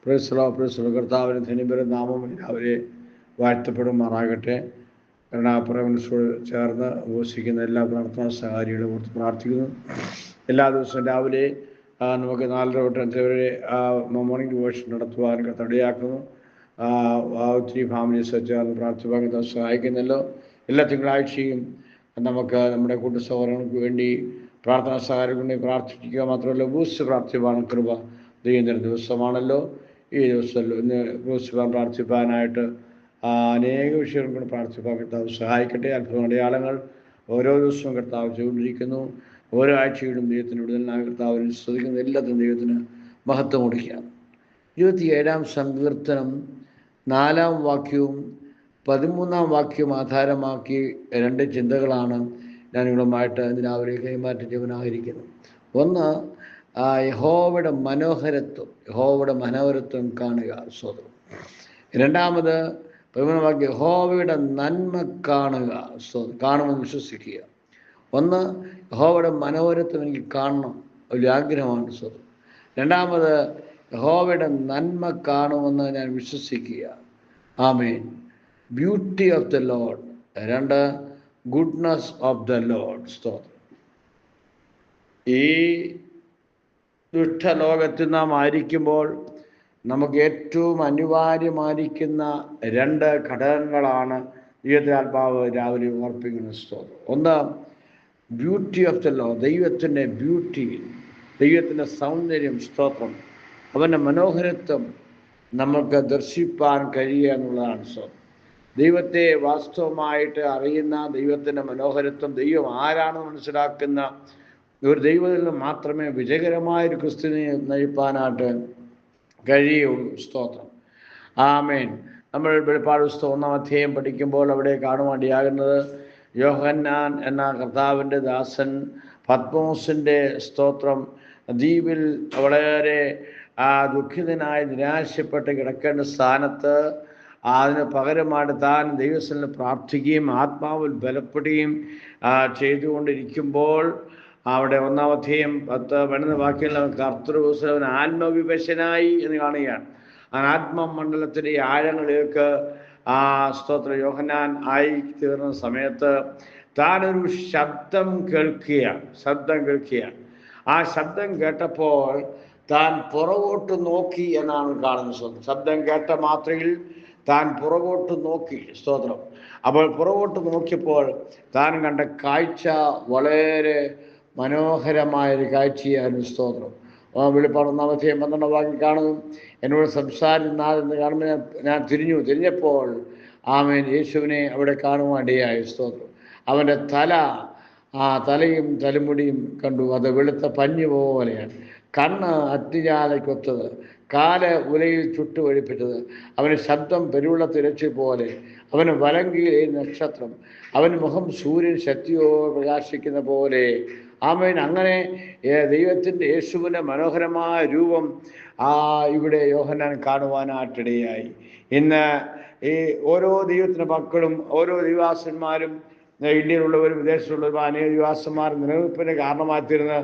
പ്രൈസ്തലോസ് കർത്താവിന് ധന്യപരം നാമം അവരെ വാഴ്ത്തപ്പെടുമാറാകട്ടെ. കരുണാപരമനസ്സോട് ചേർന്ന് ഉപവസിക്കുന്ന എല്ലാ പ്രാർത്ഥനാ സഹാരികളും ഓർത്ത് പ്രാർത്ഥിക്കുന്നു. എല്ലാ ദിവസവും രാവിലെ നമുക്ക് 4:30 തൊട്ട് 5 വരെ മോർണിംഗ് ഡിവോഷൻ നടത്തുവാൻ തടയാക്കുന്നു. ഒത്തിരി ഫാമിലീസ് ചേർന്ന് പ്രാർത്ഥിപ്പാൻ സഹായിക്കുന്നല്ലോ. എല്ലാ തിങ്കളാഴ്ചയും നമുക്ക് നമ്മുടെ കൂട്ടുസഹോദരങ്ങൾക്ക് വേണ്ടി പ്രാർത്ഥനാ സഹായങ്ങൾക്ക് വേണ്ടി പ്രാർത്ഥിക്കുക മാത്രമല്ല, ഉപവസിച്ച് പ്രാർത്ഥിപ്പാൻ കൃപ ദൈവം ദിവസമാണല്ലോ. ഈ ദിവസം ഇന്ന് ഉപവസിപ്പാൻ പ്രാർത്ഥിപ്പാനായിട്ട് അനേക വിഷയങ്ങൾ കൊണ്ട് പ്രാർത്ഥിപ്പാൻ കർത്താവ് സഹായിക്കട്ടെ. അത്ഭുത അടയാളങ്ങൾ ഓരോ ദിവസവും കർത്താവ് ചെയ്തുകൊണ്ടിരിക്കുന്നു. ഓരോ ആഴ്ചയിലും ദൈവത്തിന് വിടുതലിനായി കർത്താവിനെ സ്തുതിക്കുന്ന എല്ലാത്തിനും ദൈവത്തിന് മഹത്വം കൊടുക്കുകയാണ്. 27-ാം സങ്കീർത്തനം 4-ാം വാക്യവും 13-ാം വാക്യവും ആധാരമാക്കി 2 ചിന്തകളാണ് ഞാൻ നിങ്ങളുമായിട്ട് ഇന്ന് രാവിലെ കൈമാറ്റം ചെയ്യുവാനായിരിക്കുന്നത്. ഒന്ന്, യഹോവയുടെ മനോഹരത്വം കാണുക, സ്വതന്ത്രം. രണ്ടാമത് 13-ാം വാക്യം, യഹോവയുടെ നന്മ കാണുക, കാണുമെന്ന് വിശ്വസിക്കുക. ഒന്ന്, യഹോവയുടെ മനോഹരത്വം എനിക്ക് കാണണം, ഒരു ആഗ്രഹമാണ് സ്വതന്ത്രം. രണ്ടാമത്, യഹോവയുടെ നന്മ കാണുമെന്ന് ഞാൻ വിശ്വസിക്കുക. Amen. Beauty of the lord. 2, goodness of the lord. സ്തോത്രം. ഈ ദുഷ്ടലോകത്തിൽ നാം ആയിരിക്കുമ്പോൾ നമുക്ക് ഏറ്റവും അനിവാര്യമായിരിക്കുന്ന 2 ഘടകങ്ങളാണ് ദൈവത്തിൻ്റെ ആത്മാവ് രാവിലെ ഓർപ്പിക്കുന്ന. സ്തോത്രം. ഒന്ന്, ബ്യൂട്ടി ഓഫ് ദ ലോർഡ്. ദൈവത്തിൻ്റെ ബ്യൂട്ടി, ദൈവത്തിൻ്റെ സൗന്ദര്യം. സ്തോത്രം. അവൻ്റെ മനോഹരത്വം നമുക്ക് ദർശിപ്പാൻ കഴിയുക എന്നുള്ളതാണ്. സ്തോത്രം. ദൈവത്തെ വാസ്തവമായിട്ട് അറിയുന്ന, ദൈവത്തിൻ്റെ മനോഹരത്വം, ദൈവം ആരാണെന്ന് മനസ്സിലാക്കുന്ന ഒരു ദൈവത്തിൽ നിന്ന് മാത്രമേ വിജയകരമായൊരു ക്രിസ്തുവിനെ നയിപ്പാനായിട്ട് കഴിയുള്ളൂ. സ്തോത്രം. ആമേൻ. നമ്മൾ വെളിപ്പാട് പുസ്തകം 1-ാം അധ്യായം പഠിക്കുമ്പോൾ അവിടെ കാണുവാനിടയാകുന്നത്, യോഹന്നാൻ എന്ന കർത്താവിൻ്റെ ദാസൻ പത്മോസിൻ്റെ സ്തോത്രം ദ്വീപിൽ വളരെ ദുഃഖിതനായി നിരാശപ്പെട്ട് കിടക്കേണ്ട സ്ഥാനത്ത് അതിന് പകരമായിട്ട് താൻ ദൈവസ്ഥലിൽ പ്രാർത്ഥിക്കുകയും ആത്മാവിൽ ബലപ്പെടുകയും ചെയ്തുകൊണ്ടിരിക്കുമ്പോൾ അവിടെ 1-ാം അധ്യായം 10-12 വാക്യങ്ങളിൽ കർത്തൃവൻ ആത്മവിവശനായി എന്ന് കാണുകയാണ്. ആത്മമണ്ഡലത്തിൻ്റെ ആഴങ്ങളിലേക്ക് സ്തോത്ര യോഹന്നാൻ ആയി തീർന്ന സമയത്ത് താനൊരു ശബ്ദം കേൾക്കുകയാണ്. ആ ശബ്ദം കേട്ടപ്പോൾ താൻ പുറകോട്ട് നോക്കി എന്നാണ് കാണുന്നത്. ശബ്ദം കേട്ട മാത്രയിൽ താൻ പുറകോട്ട് നോക്കി. സ്തോത്രം. അപ്പോൾ പുറകോട്ട് നോക്കിയപ്പോൾ താൻ കണ്ട കാഴ്ച വളരെ മനോഹരമായൊരു കാഴ്ചയായിരുന്നു. സ്തോത്രം. വെളിപ്പാട് 1-ാം അധ്യായം 12-ാം വാക്യം കാണുന്നു, എന്നോട് സംസാരിക്കുന്നാതെന്ന് കാണുമ്പോൾ ഞാൻ തിരിഞ്ഞപ്പോൾ ആമേൻ യേശുവിനെ അവിടെ കാണുവാനിടയായി. സ്തോത്രം. അവൻ്റെ തലയും തലമുടിയും കണ്ടു, അത് വെളുത്ത പഞ്ഞു പോലെയാണ്. കണ്ണ് അഗ്നിജ്വാലയ്ക്കൊത്തത്, കാല് ഉലയിൽ ചുട്ടുവഴിപ്പിച്ചത്. അവന് ശബ്ദം പെരുവെള്ള തിരച്ചു പോലെ, അവന് വലങ്കിയിലെ നക്ഷത്രം, അവന് മുഖം സൂര്യൻ ശക്തിയോ പ്രകാശിക്കുന്ന പോലെ. ആമേൻ. അങ്ങനെ ദൈവത്തിൻ്റെ യേശുവിൻ്റെ മനോഹരമായ രൂപം ഇവിടെ യോഹന്നാൻ കാണുവാനായിട്ടിടയായി. ഇന്ന് ഈ ഓരോ ദൈവത്തിൻ്റെ മക്കളും ഓരോ ദൈവദാസന്മാരും, ഇന്ത്യയിലുള്ളവരും വിദേശത്തുള്ളവരും അനേക ദൈവദാസന്മാർ നിലനിൽപ്പിന് കാരണമായി തീർന്ന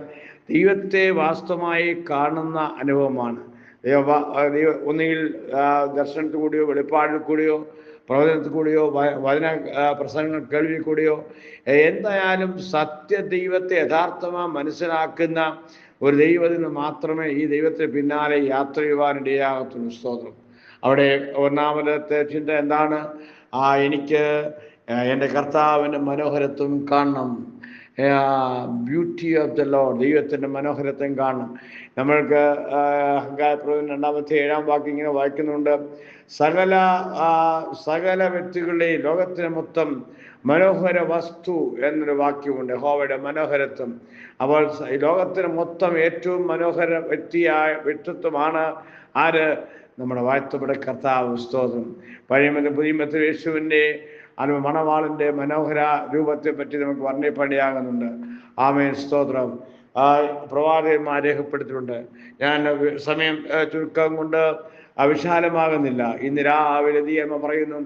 ദൈവത്തെ വാസ്തവമായി കാണുന്ന അനുഭവമാണ്. ഒന്നുകിൽ ദർശനത്തിൽ കൂടിയോ വെളിപ്പാടിൽ കൂടിയോ പ്രവചനത്തിൽ കൂടിയോ വചന പ്രസംഗങ്ങൾ കേൾവിയിൽ കൂടിയോ എന്തായാലും സത്യദൈവത്തെ യഥാർത്ഥമായി മനസ്സിലാക്കുന്ന ഒരു ദൈവത്തിന് മാത്രമേ ഈ ദൈവത്തിന് പിന്നാലെ യാത്ര ചെയ്യുവാനിടയാകത്തുള്ളൂ. സ്തോത്രം. അവിടെ ഒന്നാമത്തെ ചിന്ത എന്താണ്? എനിക്ക് എൻ്റെ കർത്താവിൻ്റെ മനോഹരത്വം കാണണം. Beauty of the Lord. ദൈവത്തിൻ്റെ മനോഹരത്വം കാണണം. നമ്മൾക്ക് ഹഗ്ഗായി 2-ാം വാക്യം ഇങ്ങനെ വായിക്കുന്നുണ്ട്, സകല വ്യക്തികളുടെയും ലോകത്തിന് മൊത്തം മനോഹര വസ്തു എന്നൊരു വാക്യമുണ്ട്. യഹോവയുടെ മനോഹരത്വം. അപ്പോൾ ഈ ലോകത്തിന് മൊത്തം ഏറ്റവും മനോഹര വ്യക്തിത്വമാണ് ആര്? നമ്മുടെ വാഴ്ത്തപ്പെട്ട കർത്താവ്. സ്തോത്രം. പുതിയ യേശുവിൻ്റെ മണവാളിൻ്റെ മനോഹര രൂപത്തെ പറ്റി നമുക്ക് വർണ്ണിപ്പണിയാകുന്നുണ്ട്. ആമേൻ. സ്തോത്രം. പ്രവാചകന്മാർ രേഖപ്പെടുത്തിയിട്ടുണ്ട്. ഞാൻ സമയം ചുരുക്കം കൊണ്ട് വിശാലമാകുന്നില്ല. ഇന്ന് രാവിലെ ദൈവം പറയുന്നു,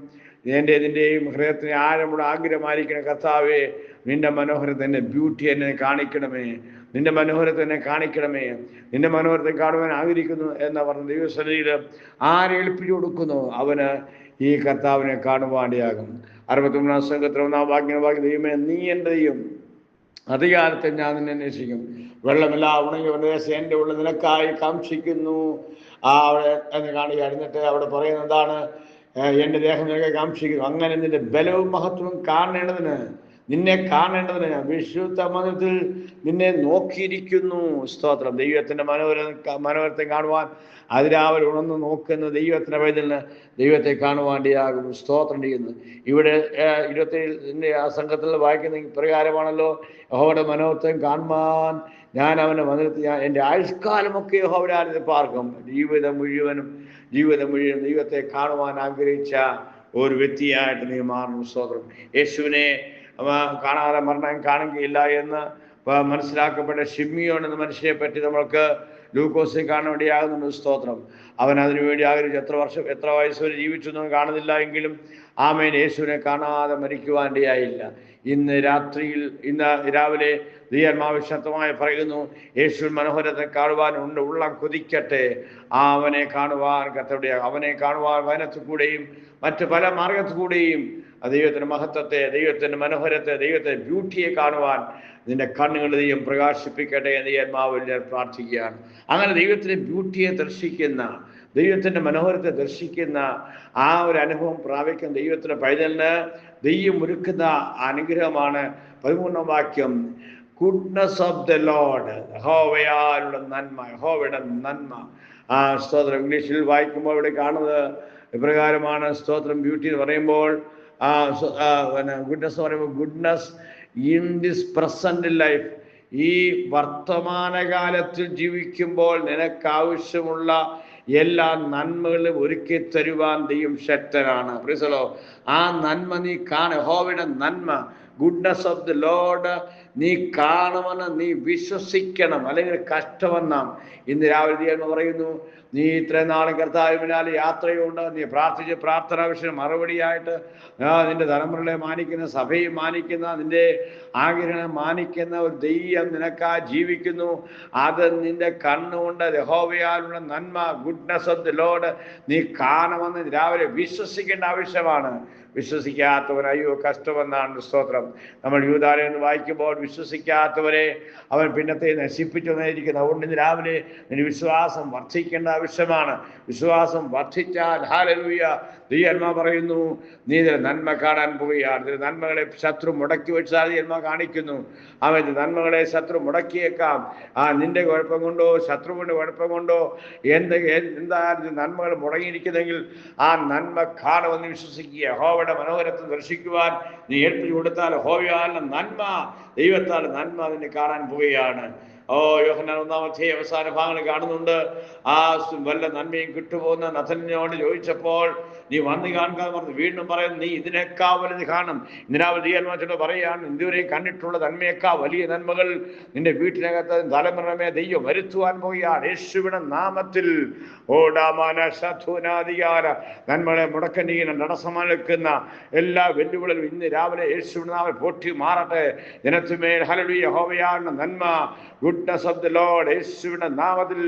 നിൻ്റെയും ഹൃദയത്തിന് ആഴമുള്ള ആഗ്രഹമായിരിക്കണം, കർത്താവേ നിന്റെ മനോഹരത്തിൻ്റെ ബ്യൂട്ടി എന്നെ കാണിക്കണമേ. നിന്റെ മനോഹരത്തെ എന്നെ കാണിക്കണമേ, നിന്റെ മനോഹരത്തെ കാണുവാൻ ആഗ്രഹിക്കുന്നു എന്ന് പറഞ്ഞ ദൈവസന്നിധിയിൽ ആരെ ഏൽപ്പിച്ചു കൊടുക്കുന്നു അവന് ഈ കർത്താവിനെ കാണുവാണ്ടിയാകും. 61 സംഘത്തിൽ 1 വാക്യം ദൈവമേ നീ എൻ്റെ ദൈവം, അധികാരത്തെ ഞാൻ നിന്നെ അന്വേഷിക്കും. വെള്ളമില്ല ഉണങ്ങിയ പ്രദേശം എൻ്റെ ഉള്ള നിനക്കായി കാംക്ഷിക്കുന്നു. അവിടെ എന്ന് കാണുക. എന്നിട്ട് അവിടെ പറയുന്നത് എന്താണ്? എൻ്റെ ദേഹം നിനക്ക് കാംക്ഷിക്കുന്നു. അങ്ങനെ നിന്റെ ബലവും മഹത്വവും കാണേണ്ടതിന്, നിന്നെ കാണേണ്ടതിന് വിശുദ്ധ മന്ദിരത്തിൽ നിന്നെ നോക്കിയിരിക്കുന്നു. സ്തോത്രം. ദൈവത്തിൻ്റെ മനോഹരത്തെ കാണുവാൻ അതിരാവിലെ ഉണർന്ന് നോക്കുന്ന ദൈവത്തിൻ്റെ വൈതലിന് ദൈവത്തെ കാണുവാണ്ടിയാകും. സ്തോത്രം ചെയ്യുന്നു. ഇവിടെ 27 ആ സംഘത്തിൽ വായിക്കുന്ന പ്രകാരമാണല്ലോ, യഹോവയുടെ മനോഹരത്തെ കാണുവാൻ ഞാൻ അവൻ്റെ മന്ദിരത്തിൽ എൻ്റെ ആയുഷ്കാലമൊക്കെ യഹോവയുടെ ആലയത്തിൽ പാർക്കും. ജീവിതം മുഴുവനും ദൈവത്തെ കാണുവാൻ ആഗ്രഹിച്ച ഒരു വ്യക്തിയായിട്ട് നീ മാറണം. സ്തോത്രം. യേശുവിനെ കാണാതെ മരണം കാണുകയില്ല എന്ന് മനസ്സിലാക്കപ്പെട്ട ശിമ്യോൻ എന്ന മനുഷ്യനെ പറ്റി നമ്മൾക്ക് ലൂക്കോസിൽ കാണാൻ വേണ്ടിയാകുന്നുണ്ട്. സ്തോത്രം. അവൻ അതിനുവേണ്ടി ആഗ്രഹിച്ചു. എത്ര വയസ്സ് വരെ ജീവിച്ചു എന്ന് കാണുന്നില്ല എങ്കിലും ആമേൻ യേശുവിനെ കാണാതെ മരിക്കുവാനിടയായില്ല. ഇന്ന് രാവിലെ ദൈവാത്മാവ് ശക്തമായി പറയുന്നു, യേശു മനോഹരത്തെ കാണുവാൻ ഉള്ളം കൊതിക്കട്ടെ. അവനെ കാണുവാൻ കർത്താവിന്റെ അവനെ കാണുവാൻ വനത്തിൽ കൂടെയും മറ്റ് പല മാർഗത്തിൽ കൂടെയും ദൈവത്തിന്റെ മഹത്വത്തെ, ദൈവത്തിന്റെ മനോഹരത്തെ, ദൈവത്തിന്റെ ബ്യൂട്ടിയെ കാണുവാൻ നിന്റെ കണ്ണുകൾ ദൈവം പ്രകാശിപ്പിക്കട്ടെ എന്ന് ആത്മാവിൽ ഞാൻ പ്രാർത്ഥിക്കുകയാണ്. അങ്ങനെ ദൈവത്തിന്റെ ബ്യൂട്ടിയെ ദർശിക്കുന്ന, ദൈവത്തിന്റെ മനോഹരത്തെ ദർശിക്കുന്ന ആ ഒരു അനുഭവം പ്രാപിക്കുന്ന ദൈവത്തിന്റെ പൈതലിന് ദൈവം ഒരുക്കുന്ന അനുഗ്രഹമാണ് 13 വാക്യം. ഗുഡ്നസ് ഓഫ് ദ ലോർഡ്, യഹോവയാലുള്ള നന്മ, യഹോവയുടെ നന്മ. സ്തോത്രം. ഇംഗ്ലീഷിൽ വായിക്കുമ്പോൾ ഇവിടെ കാണുന്നത് ഇപ്രകാരമാണ്. സ്തോത്രം. ബ്യൂട്ടി എന്ന് പറയുമ്പോൾ ഗുഡ്നസ് എന്ന് പറയുമ്പോൾ goodness in this present life, ഈ വർത്തമാനകാലത്തിൽ ജീവിക്കുമ്പോൾ നിനക്കാവശ്യമുള്ള എല്ലാ നന്മകളും ഒരുക്കി തരുവാൻ ദൈവം ശക്തനാണ്. പ്രീസലോ. ആ നന്മ നീ യഹോവയുടെ നന്മ, ഗുഡ്നസ് ഓഫ് ദി ലോർഡ് നീ കാണുമെന്ന് നീ വിശ്വസിക്കണം. അല്ലെങ്കിൽ കഷ്ടമെന്നാം. ഇന്ന് രാവിലെ എന്ന് പറയുന്നു, നീ ഇത്രയും നാളും കർത്താവിനാല് യാത്രയുണ്ട്, നീ പ്രാർത്ഥിച്ച് പ്രാർത്ഥനാ വിഷയം മറുപടിയായിട്ട് നിന്റെ തലമുറകളെ മാനിക്കുന്ന, സഭയെ മാനിക്കുന്ന, നിന്റെ ആഗ്രഹം മാനിക്കുന്ന ഒരു ദൈവം നിനക്കാ ജീവിക്കുന്നു. അത് നിന്റെ കണ്ണുകൊണ്ട് യഹോവയാലുള്ള നന്മ, ഗുഡ്നസ് ഓഫ് ദി ലോർഡ് നീ കാണുമെന്ന് രാവിലെ വിശ്വസിക്കേണ്ട ആവശ്യമാണ്. വിശ്വസിക്കാത്തവർ അയ്യോ കഷ്ടമെന്നാണ്. സ്തോത്രം. നമ്മൾ യൂദാലയം എന്ന് വായിക്കുമ്പോൾ വിശ്വസിക്കാത്തവരെ അവൻ പിന്നത്തെ നശിപ്പിച്ചു വന്നിരിക്കുന്നത്. അതുകൊണ്ട് ഇന്ന് രാവിലെ നിന്റെ വിശ്വാസം വർദ്ധിക്കേണ്ട ആവശ്യമാണ്. വിശ്വാസം വർദ്ധിച്ചാൽ ഹല്ലേലൂയ, ദൈവം പറയുന്നു, നീ ഇതിൽ നന്മ കാണാൻ പോവുകയാണ്. ഇതിൽ നന്മകളെ ശത്രു മുടക്കി വെച്ചാൽ ദൈവം കാണിക്കുന്നു. അവൻ നന്മകളെ ശത്രു മുടക്കിയേക്കാം. നിന്റെ കുഴപ്പം കൊണ്ടോ ശത്രുവിന്റെ കുഴപ്പം കൊണ്ടോ എന്തായാലും നന്മകൾ മുടങ്ങിയിരിക്കുന്നെങ്കിൽ ആ നന്മ കാണുമെന്ന് വിശ്വസിക്കുക. യഹോവയുടെ മനോഹരത്തെ ദർശിക്കുവാൻ നീ ഏൽപ്പിച്ചു കൊടുത്താൽ യഹോവയാലുള്ള നന്മ, ദൈവത്താൽ നന്മ നിന്നെ കാണാൻ പോവുകയാണ്. യോഹന്നാൻ 1 അവസാന ഭാഗങ്ങൾ കാണുന്നുണ്ട്. ആ വല്ല നന്മയും കിട്ടുപോകുന്ന നഥനോട് ചോദിച്ചപ്പോൾ നീ വന്ന് കാണുക പറഞ്ഞു. വീണ്ടും പറയുന്നു, നീ ഇതിനേക്കാൾ വലുത് കാണും. ഇന്ദിരാവ് ദൈവമാച്ചോട് പറയുകയാണ്, ഇതുവരെയും കണ്ടിട്ടുള്ള നന്മയേക്കാൾ വലിയ നന്മകൾ നിന്റെ വീട്ടിനകത്ത് തലമുറമേ ദൈവം വരുത്തുവാൻ പോവുകയാണ്. യേശുവിന്റെ നാമത്തിൽ നന്മകളെ മുടക്കനീന തടസ്സമായി നിൽക്കുന്ന എല്ലാ വെല്ലുവിളികളും ഇന്ന് രാവിലെ യേശുവിന്റെ നാമം പൊട്ടി മാറട്ടെ. ജനത്തിന്മേൽ ഹല്ലേലൂയ, യഹോവയാലുള്ള നന്മ, ഗുഡ്നസ് ഓഫ് ദി ലോർഡ് യേശുവിന്റെ നാമത്തിൽ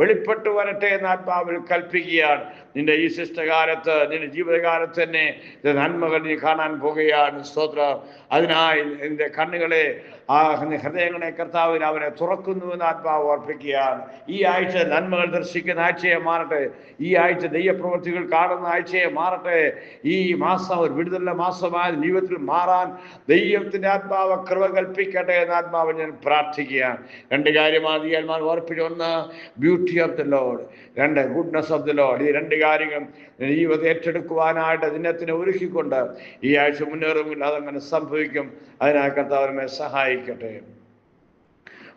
വെളിപ്പെട്ടു വരട്ടെ എന്ന് ആത്മാവിൽ കൽപ്പിക്കുകയാണ്. നിന്റെ ഈ ശിഷ്ടകാലത്ത്, നിന്റെ ജീവിതകാലത്ത് തന്നെ നന്മകൾ നീ കാണാൻ പോകുകയാണ്. സ്തോത്രം. അതിനായി നിന്റെ കണ്ണുകളെ, ഹൃദയങ്ങളെ കർത്താവിൽ അവനെ തുറക്കുന്നു എന്ന് ആത്മാവ് ഓർപ്പിക്കുകയാണ്. ഈ ആഴ്ച നന്മകൾ ദർശിക്കുന്ന ആഴ്ചയെ മാറട്ടെ. ഈ ആഴ്ച ദൈവപ്രവൃത്തികൾ കാണുന്ന ആഴ്ചയെ മാറട്ടെ. ഈ മാസം ഒരു വിടുതലിന്റെ മാസമായ ജീവിതത്തിൽ മാറാൻ ദൈവത്തിന്റെ ആത്മാവ് കൃപ കൽപ്പിക്കട്ടെ എന്ന് ആത്മാവ് ഞാൻ പ്രാർത്ഥിക്കുകയാണ്. 2 കാര്യമാണ് ഈ ആത്മാവ് ഓർപ്പിച്ചു. 1 beauty of the Lord, 2 goodness of the Lord. ഈ 2 കാര്യങ്ങൾ ജീവിതത്തെ ഏറ്റെടുക്കുവാനായിട്ട് ദിനത്തിനെ ഒരുക്കിക്കൊണ്ട് ഈ ആഴ്ച മുന്നേറുമെങ്കിൽ അതങ്ങനെ സംഭവിക്കും. അതിനായി കർത്താവിനെ സഹായിക്കട്ടെ.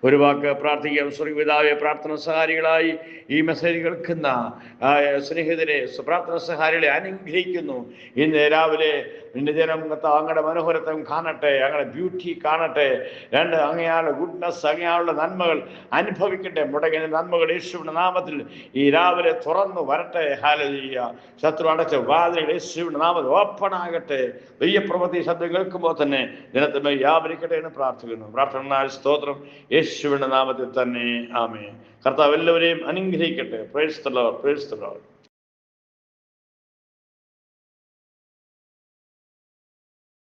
ഒരു വാക്ക് പ്രാർത്ഥിക്കാം. സ്വർഗ്ഗപിതാവേ, പ്രാർത്ഥന സഹാരികളായി ഈ മെസ്സേജ് കേൾക്കുന്ന സ്നേഹിതരെ, പ്രാർത്ഥന സഹാരികളെ അനുഗ്രഹിക്കുന്നു. ഇന്ന് രാവിലെ നിന്റെ ജനം കർത്താവ് അങ്ങയുടെ മനോഹരത്വം കാണട്ടെ, അങ്ങയുടെ ബ്യൂട്ടി കാണട്ടെ. രണ്ട്, അങ്ങയാളുടെ ഗുഡ്നസ്, അങ്ങയാളുടെ നന്മകൾ അനുഭവിക്കട്ടെ. മുടങ്ങിയ നന്മകൾ യേശുവിന്റെ നാമത്തിൽ ഈ രാവിലെ തുറന്നു വരട്ടെ. ഹല്ലേലൂയ. ശത്രു അടച്ച വാതിലുകൾ യേശുവിന്റെ നാമത്തിൽ ഓപ്പൺ ആകട്ടെ. ദൈവപ്രവൃത്തി ശബ്ദം കേൾക്കുമ്പോൾ തന്നെ ജനത്തിന് വ്യാപരിക്കട്ടെ എന്ന് പ്രാർത്ഥിക്കുന്നു. പ്രാർത്ഥന സ്തോത്രം യേശുവിന്റെ നാമത്തിൽ തന്നെ. ആമേൻ. കർത്താവ് എല്ലാവരെയും അനുഗ്രഹിക്കട്ടെ. Praise the Lord. Praise the Lord.